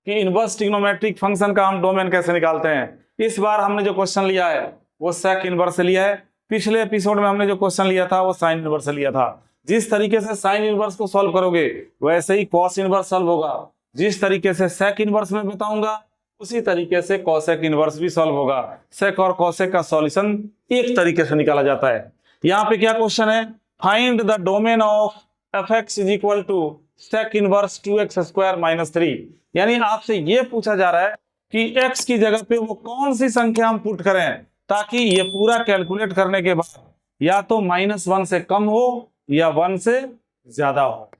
कि inverse trigonometric function का हम डोमेन कैसे निकालते हैं। इस बार हमने जो क्वेश्चन लिया है वो सेक इनवर्स से लिया है। पिछले एपिसोड में हमने जो क्वेश्चन लिया था वो साइन इनवर्स से लिया था। जिस तरीके से साइन इनवर्स को सॉल्व करोगे वैसे ही कॉस इनवर्स सॉल्व होगा। जिस तरीके से सेक इनवर्स में बताऊंगा उसी तरीके से कॉसेक इनवर्स भी सॉल्व होगा। सेक और कॉसेक का सॉल्यूशन एक तरीके से निकाला जाता है। यहाँ पे क्या क्वेश्चन है, find the domain of fx is equal to sec inverse 2x square minus 3। यानी आपसे ये पूछा जा रहा है कि x की जगह पे वो कौन सी संख्या हम पुट करें ताकि ये पूरा कैलकुलेट करने के बाद या तो -1 से कम हो या 1 से ज्यादा हो।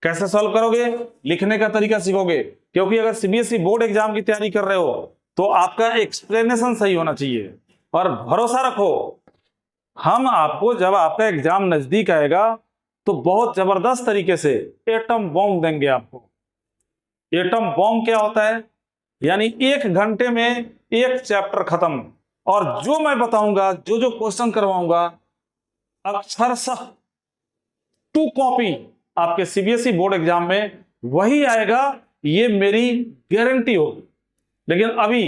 कैसे सॉल्व करोगे, लिखने का तरीका सीखोगे, क्योंकि अगर सीबीएसई बोर्ड एग्जाम की तैयारी कर रहे हो तो आपका एक्सप्लेनेशन सही होना चाहिए। और भरोसा रखो, हम आपको जब आपका एग्जाम नजदीक आएगा तो बहुत जबरदस्त तरीके से एटम बॉम्ब देंगे आपको। एटम बॉम्ब क्या होता है, यानी 1 घंटे में 1 चैप्टर खत्म। और जो मैं बताऊंगा, जो जो क्वेश्चन करवाऊंगा, अक्षरशः 2 कॉपी आपके सीबीएसई बोर्ड एग्जाम में वही आएगा, ये मेरी गारंटी होगी। लेकिन अभी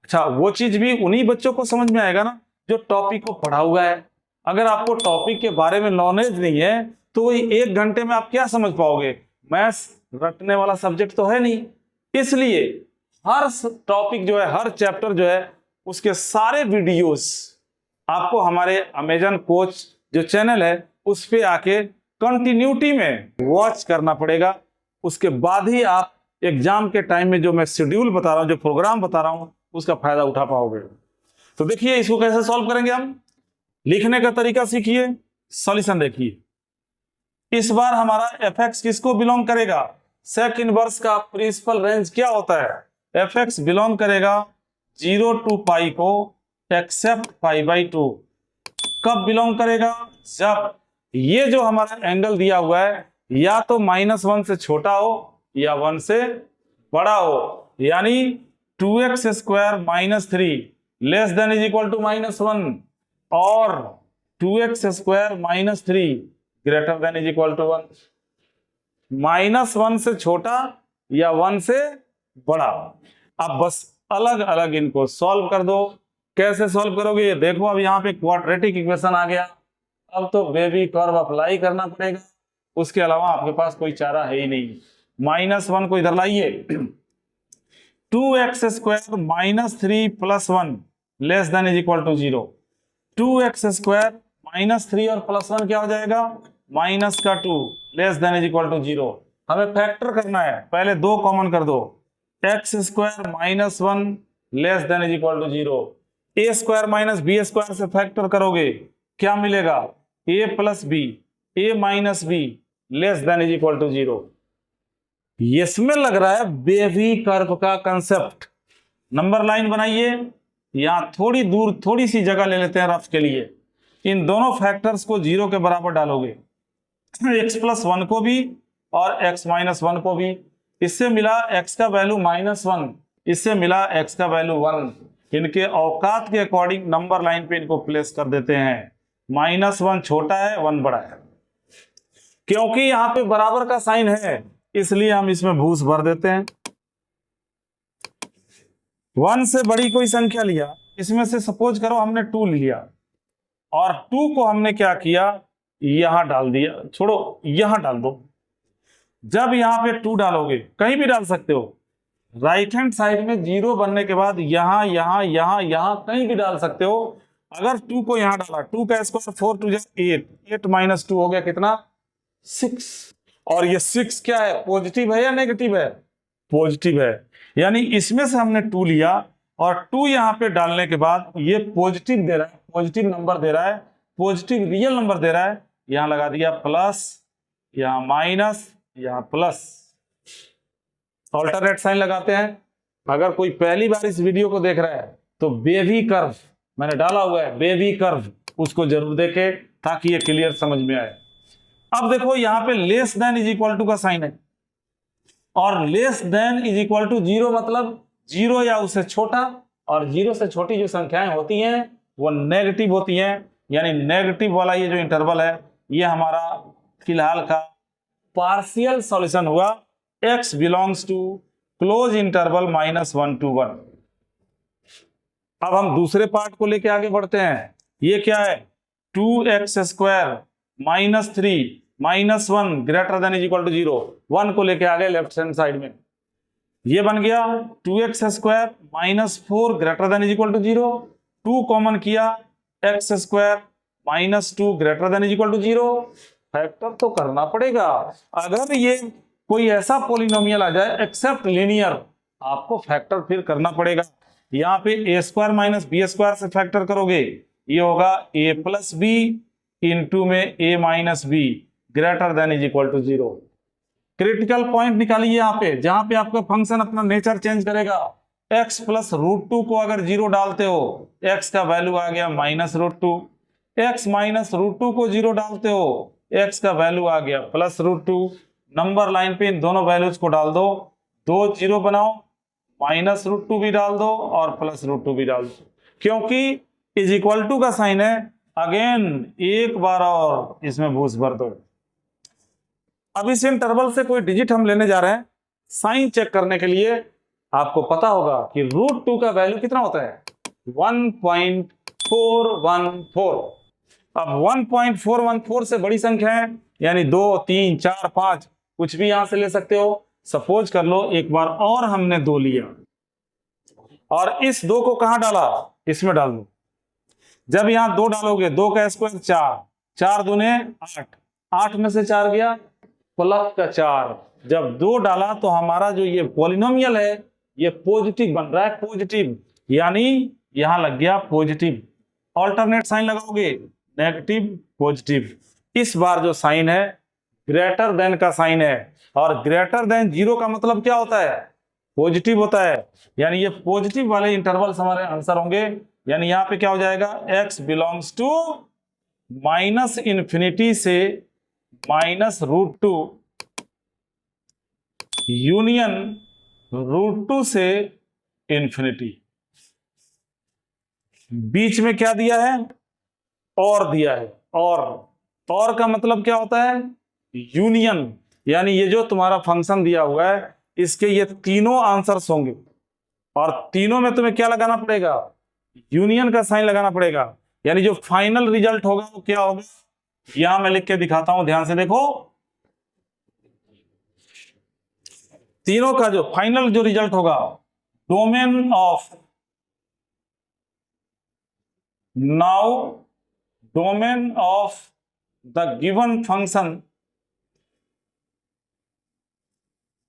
अच्छा, वो चीज भी उन्हीं बच्चों को समझ में आएगा ना जो टॉपिक को पढ़ा हुआ है। अगर आपको टॉपिक के बारे में नॉलेज नहीं है तो वही 1 घंटे में आप क्या समझ पाओगे। मैथ्स रटने वाला सब्जेक्ट तो है नहीं, इसलिए हर टॉपिक जो है, हर चैप्टर जो है, उसके सारे वीडियोस आपको हमारे अमेजन कोच जो चैनल है उस पे आके कंटिन्यूटी में वॉच करना पड़ेगा। उसके बाद ही आप एग्जाम के टाइम में जो मैं शेड्यूल बता रहा हूं, जो प्रोग्राम बता रहा हूं, उसका फायदा उठा पाओगे। तो देखिए इसको कैसे सॉल्व करेंगे हम, लिखने का तरीका सीखिए, सॉल्यूशन देखिए। इस बार हमारा fx किसको बिलोंग करेगा, सेक इनवर्स का प्रिंसिपल रेंज क्या होता है, fx बिलोंग करेगा 0 to पाई को एक्सेप्ट π/2। कब बिलोंग करेगा, जब ये जो हमारा एंगल दिया हुआ है या तो -1 से छोटा हो या 1 से बड़ा हो। यानी 2x square minus 3 less than is equal to -1 और 2x square minus 3 greater than is equal to 1। -1 से छोटा या 1 से बड़ा। अब बस अलग अलग इनको सॉल्व कर दो। कैसे सॉल्व करोगे, देखो अब यहाँ पे क्वाड्रेटिक इक्वेशन आ गया। अब तो बेबी कर्व अप्लाई करना पड़ेगा, उसके अलावा आपके पास कोई चारा है ही नहीं। -1 को इधर लाइए, 2x square minus 3 plus 1 less than is equal to 0। 2x square minus 3 और प्लस 1 क्या हो जाएगा, -2 less than is equal to 0। हमें फैक्टर करना है, पहले 2 कॉमन कर दो, x square -1 less than is equal to 0। a square minus B square से फैक्टर करोगे क्या मिलेगा, a plus B, a minus B less than is equal to 0। इसमें लग रहा है बेबी कर्व का कंसेप्ट। नंबर लाइन बनाइए, यहां थोड़ी दूर थोड़ी सी जगह ले लेते हैं रफ के लिए। इन दोनों फैक्टर्स को 0 के बराबर डालोगे, x प्लस 1 को भी और x माइनस 1 को भी। इससे मिला x का वैल्यू -1, इससे मिला x का वैल्यू 1। इनके औकात के अकॉर्डिंग नंबर लाइन पे इनको प्लेस कर देते हैं। -1 छोटा है, 1 बड़ा है। क्योंकि यहां पे बराबर का साइन है इसलिए हम इसमें भूस भर देते हैं। 1 से बड़ी कोई संख्या लिया, इसमें से सपोज करो हमने 2 लिया और 2 को हमने क्या किया, यहां डाल दिया, छोड़ो यहां डाल दो। जब यहां पे 2 डालोगे, कहीं भी डाल सकते हो, राइट हैंड साइड में 0 बनने के बाद यहां यहां यहां यहां कहीं भी डाल सकते हो। अगर 2 को यहां डाला, 2 का स्क्वायर 4 2 8, 8 माइनस 2 हो गया कितना, 6। और ये 6 क्या है, पॉजिटिव है या नेगेटिव है, पॉजिटिव है। यानी इसमें से हमने 2 लिया और 2 यहां पे डालने के बाद ये पॉजिटिव दे रहा है, पॉजिटिव नंबर दे रहा है, पॉजिटिव रियल नंबर दे रहा है। यहां लगा दिया प्लस, यहां माइनस, यहां प्लस, ऑल्टरनेट साइन लगाते हैं। अगर कोई पहली बार इस वीडियो को देख रहा है तो बेबी कर्व मैंने डाला हुआ है, बेबी कर्व, उसको जरूर देखे ताकि ये क्लियर समझ में आए। अब देखो यहां पे less than is equal to का साइन है और less than is equal to 0 मतलब 0 या उससे छोटा, और 0 से छोटी जो संख्याएं होती हैं वो नेगेटिव होती हैं। यानी नेगेटिव वाला ये जो इंटरवल है ये हमारा फिलहाल का पार्शियल सॉल्यूशन हुआ। x belongs to close interval -1 to 1। अब हम दूसरे पार्ट को लेके आगे बढ़ते हैं। ये क्या है, 2x² -3 -1 greater than is equal to 0, 1 को लेके आ गए लेफ्ट हैंड साइड में। ये बन गया 2x² -4 greater than is equal to 0, 2 common किया, x² -2 greater than is equal to 0। Factor तो करना पड़ेगा। अगर ये कोई ऐसा पॉलिनोमियल आ जाए एक्सेप्ट लीनियर, आपको फैक्टर फिर करना पड़ेगा। यहाँ पे a² - b² से फैक्टर करोगे, ये होगा a + b इंटू में a - b greater than is equal to 0। Critical point निकालिए यहाँ पे, जहां पे आपका फंक्शन अपना नेचर चेंज करेगा। x + √2 को अगर 0 डालते हो, x का वैल्यू आ गया -√2, x -√2 को 0 डालते हो, x का वैल्यू आ गया +√2। नंबर लाइन पे इन दोनों वैल्यूज को डाल दो, 2 0 बनाओ, -√2 भी डाल दो और +√2 भी डाल दो, क्योंकि इज इक्वल टू का साइन है। अगेन एक बार और इसमें भूस भर दो। अब इस इंटरवल से कोई डिजिट हम लेने जा रहे हैं साइन चेक करने के लिए। आपको पता होगा कि √2 का वैल्यू कितना होता है, 1.414। अब 1.414 से बड़ी संख्या है, यानी 2 3 4 5 कुछ भी यहां से ले सकते हो। सपोज कर लो एक बार और हमने 2 लिया और इस 2 को कहां डाला, इसमें डाल दो। जब यहां 2 डालोगे, 2 का स्क्वायर 4, 4 दूने 8, 8 में से 4 गया प्लस का 4। जब 2 डाला तो हमारा जो ये पॉलिनोमियल है ये पॉजिटिव बन रहा है, पॉजिटिव, यानी यहां लग गया पॉजिटिव। ऑल्टरनेट साइन लगाओगे, नेगेटिव पॉजिटिव। इस बार जो साइन है ग्रेटर देन का साइन है, और ग्रेटर देन 0 का मतलब क्या होता है, पॉजिटिव होता है। यानी ये पॉजिटिव वाले इंटरवल्स हमारे आंसर होंगे। यानी यहां पे क्या हो जाएगा, x बिलोंग्स टू -∞ से -√2 यूनियन √2 से इंफिनिटी। बीच में क्या दिया है, और दिया है। और का मतलब क्या होता है, यूनियन। यानी ये जो तुम्हारा फंक्शन दिया हुआ है इसके ये तीनों आंसर्स होंगे, और तीनों में तुम्हें क्या लगाना पड़ेगा, यूनियन का साइन लगाना पड़ेगा। यानी जो फाइनल रिजल्ट होगा वो क्या होगा, यहां मैं लिख के दिखाता हूं, ध्यान से देखो। तीनों का जो फाइनल जो रिजल्ट होगा, domain of, now domain of the given function,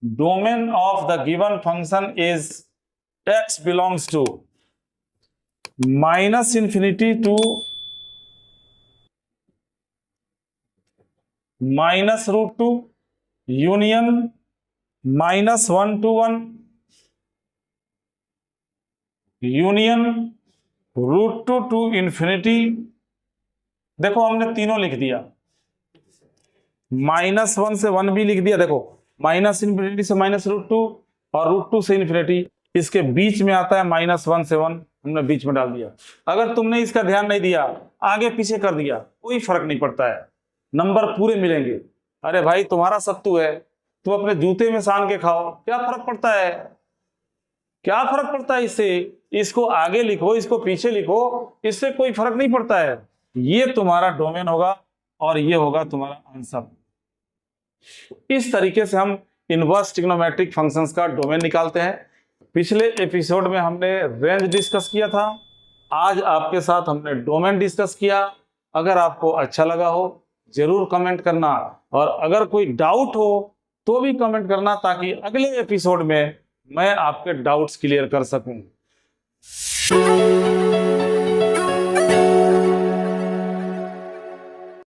domain of the given function is x belongs to -∞ to -√2 union -1 to 1 union √2 to infinity। देखो हमने तीनों लिख दिया, -1 से 1 भी लिख दिया। देखो -∞ से -√2 और √2 से इन्फिनिटी, इसके बीच में आता है -1 से 1, हमने बीच में डाल दिया। अगर तुमने इसका ध्यान नहीं दिया, आगे पीछे कर दिया, कोई फर्क नहीं पड़ता है, नंबर पूरे मिलेंगे। अरे भाई तुम्हारा सत्तू है, तुम अपने जूते में सान के खाओ, क्या फर्क पड़ता है, क्या फर्क पड़ता है इससे। इसको आगे लिखो, इसको पीछे लिखो, इससे कोई फर्क नहीं पड़ता है। ये तुम्हारा डोमेन होगा और ये होगा तुम्हारा आंसर। इस तरीके से हम इनवर्स ट्रिग्नोमेट्रिक फंक्शंस का डोमेन निकालते हैं। पिछले एपिसोड में हमने रेंज डिस्कस किया था, आज आपके साथ हमने डोमेन डिस्कस किया। अगर आपको अच्छा लगा हो जरूर कमेंट करना, और अगर कोई डाउट हो तो भी कमेंट करना, ताकि अगले एपिसोड में मैं आपके डाउट्स क्लियर कर सकूं।